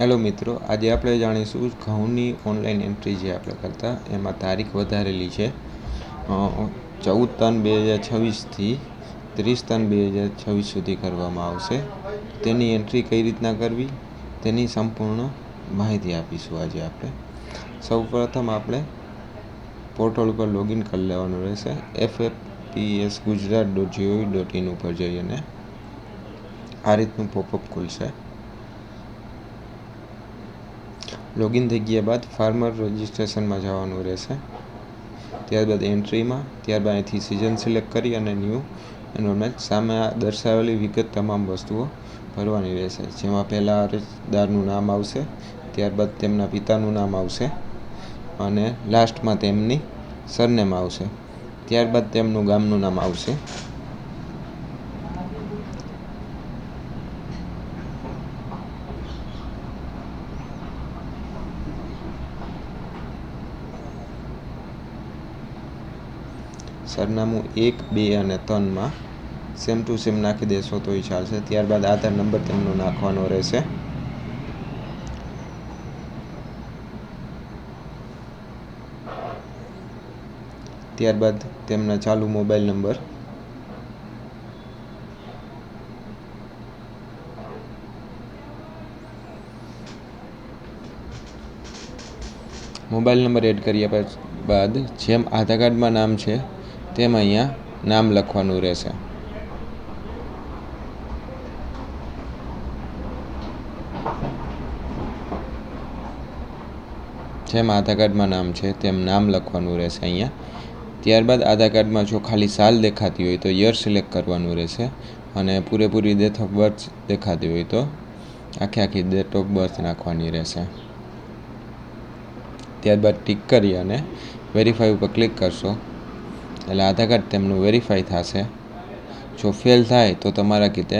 Hello મિત્રો, આજે આપણે જાણીશું ઘઉંની ઓનલાઈન એન્ટ્રી જે આપણે કરતા એમાં તારીખ વધારેલી છે 14/3/2026થી 30/3/2026 સુધી કરવામાં આવશે. તેની એન્ટ્રી કઈ રીતના કરવી તેની સંપૂર્ણ માહિતી આપીશું આજે આપણે. સૌપ્રથમ આપણે પોર્ટલ પર લોગિન કરી લેવાનું રહેશે. ffpsgujarat.gov.in ઉપર જઈને આ રીતનું પોપઅપ ખુલશે. લોગિન થઈ ગયા બાદ ફાર્મર રજિસ્ટ્રેશનમાં જવાનું રહેશે. ત્યારબાદ એન્ટ્રીમાં, ત્યારબાદ અહીંથી સિઝન સિલેક્ટ કરી અને ન્યૂ એનરોલમેન્ટ સામે આ દર્શાવેલી વિગત તમામ વસ્તુઓ ભરવાની રહેશે. જેમાં પહેલાં અરજદારનું નામ આવશે, ત્યારબાદ તેમના પિતાનું નામ આવશે અને લાસ્ટમાં તેમની સરનેમ આવશે. ત્યારબાદ તેમનું ગામનું નામ આવશે. સરનામું 1, 2 અને 3માં સેમ ટુ સેમ નાખી દેશો તોય ચાલશે. ત્યારબાદ આધાર નંબર તેમનો નાખવાનો રહેશે. ત્યારબાદ તેમના ચાલુ mobile number, mobile number add કર્યા બાદ જેમ આધાર કાર્ડમાં નામ છે તેમ અહીંયા નામ લખવાનું રહેશે. જેમ આધાર કાર્ડમાં નામ છે તેમ નામ લખવાનું રહેશે અહીંયા. ત્યારબાદ આધાર કાર્ડમાં જો ખાલી સાલ દેખાતી હોય તો યર સિલેક્ટ કરવાનું રહેશે અને પૂરેપૂરી ડેટ ઓફ બર્થ દેખાતી હોય તો આખી ડેટ ઓફ બર્થ નાખવાની રહેશે. ત્યારબાદ ટિક કરી અને વેરીફાઈ ઉપર ક્લિક કરશો એટલે આધાર કાર્ડ તેમનું વેરીફાઈ થશે. જો ફેલ થાય તો તમારા કીતે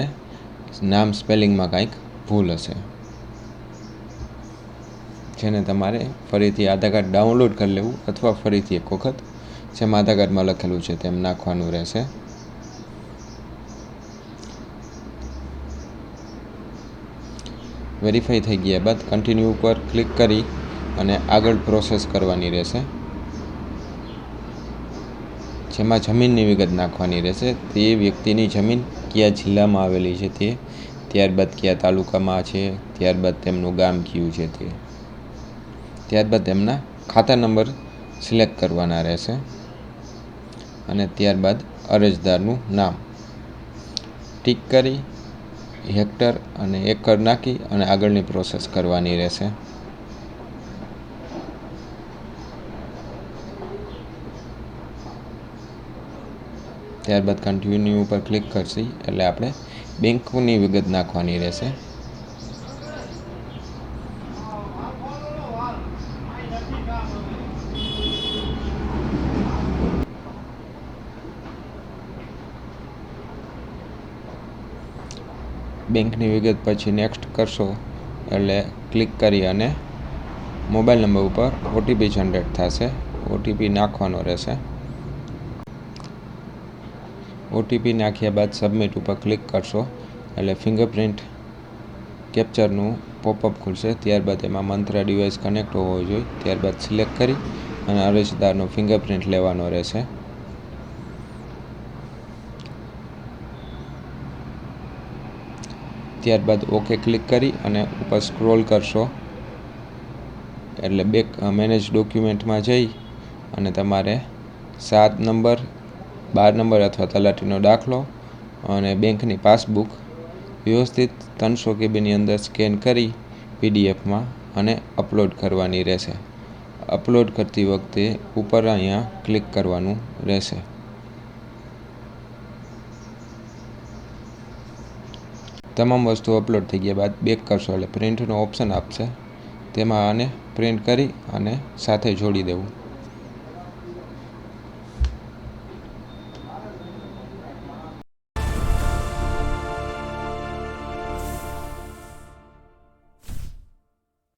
નામ સ્પેલિંગમાં કાંઈક ભૂલ હશે, જેને તમારે ફરીથી આધાર કાર્ડ ડાઉનલોડ કરી લેવું અથવા ફરીથી એક વખત જેમ આધાર કાર્ડમાં લખેલું છે તેમ નાખવાનું રહેશે. વેરીફાઈ થઈ ગયા બાદ કન્ટિન્યુ ઉપર ક્લિક કરી અને આગળ પ્રોસેસ કરવાની રહેશે. જેમાં જમીનની વિગત નાખવાની રહેશે. તે વ્યક્તિની જમીન કયા જિલ્લામાં આવેલી છે તે, ત્યારબાદ કયા તાલુકામાં છે, ત્યારબાદ તેમનું ગામ કયું છે તે, ત્યારબાદ તેમના ખાતા નંબર સિલેક્ટ કરવાના રહેશે અને ત્યારબાદ અરજદારનું નામ ટિક કરી હેક્ટર અને એકર નાખી અને આગળની પ્રોસેસ કરવાની રહેશે. ત્યારબાદ કન્ટિન્યુ ઉપર ક્લિક કરશી એટલે આપણે બેંકની વિગત નાખવાની રહેશે. બેંકની વિગત પછી નેક્સ્ટ કરશો એટલે ક્લિક કરી અને મોબાઈલ નંબર ઉપર ઓટીપી જનરેટ થશે. ઓટીપી નાખવાનો રહેશે. ઓટીપી નાખ્યા બાદ સબમિટ ઉપર ક્લિક કરશો એટલે ફિંગરપ્રિન્ટ કેપ્ચરનું પોપઅપ ખુલશે. ત્યારબાદ એમાં મંત્રા ડિવાઇસ કનેક્ટ હોવો જોઈએ. ત્યારબાદ સિલેક્ટ કરી અને અરજદારનો ફિંગરપ્રિન્ટ લેવાનો રહેશે. ત્યારબાદ ઓકે ક્લિક કરી અને ઉપર સ્ક્રોલ કરશો એટલે બેક મેનેજ ડોક્યુમેન્ટમાં જઈ અને તમારે 7 નંબર, 12 નંબર અથવા તલાટીનો દાખલો અને બેંકની પાસબુક વ્યવસ્થિત 300 KBની અંદર સ્કેન કરી પીડીએફમાં અને અપલોડ કરવાની રહેશે. અપલોડ કરતી વખતે ઉપર અહીંયા ક્લિક કરવાનું રહેશે. તમામ વસ્તુ અપલોડ થઈ ગયા બાદ બેક કરશો એટલે પ્રિન્ટનો ઓપ્શન આપશે. તેમાં આને પ્રિન્ટ કરી અને સાથે જોડી દેવું.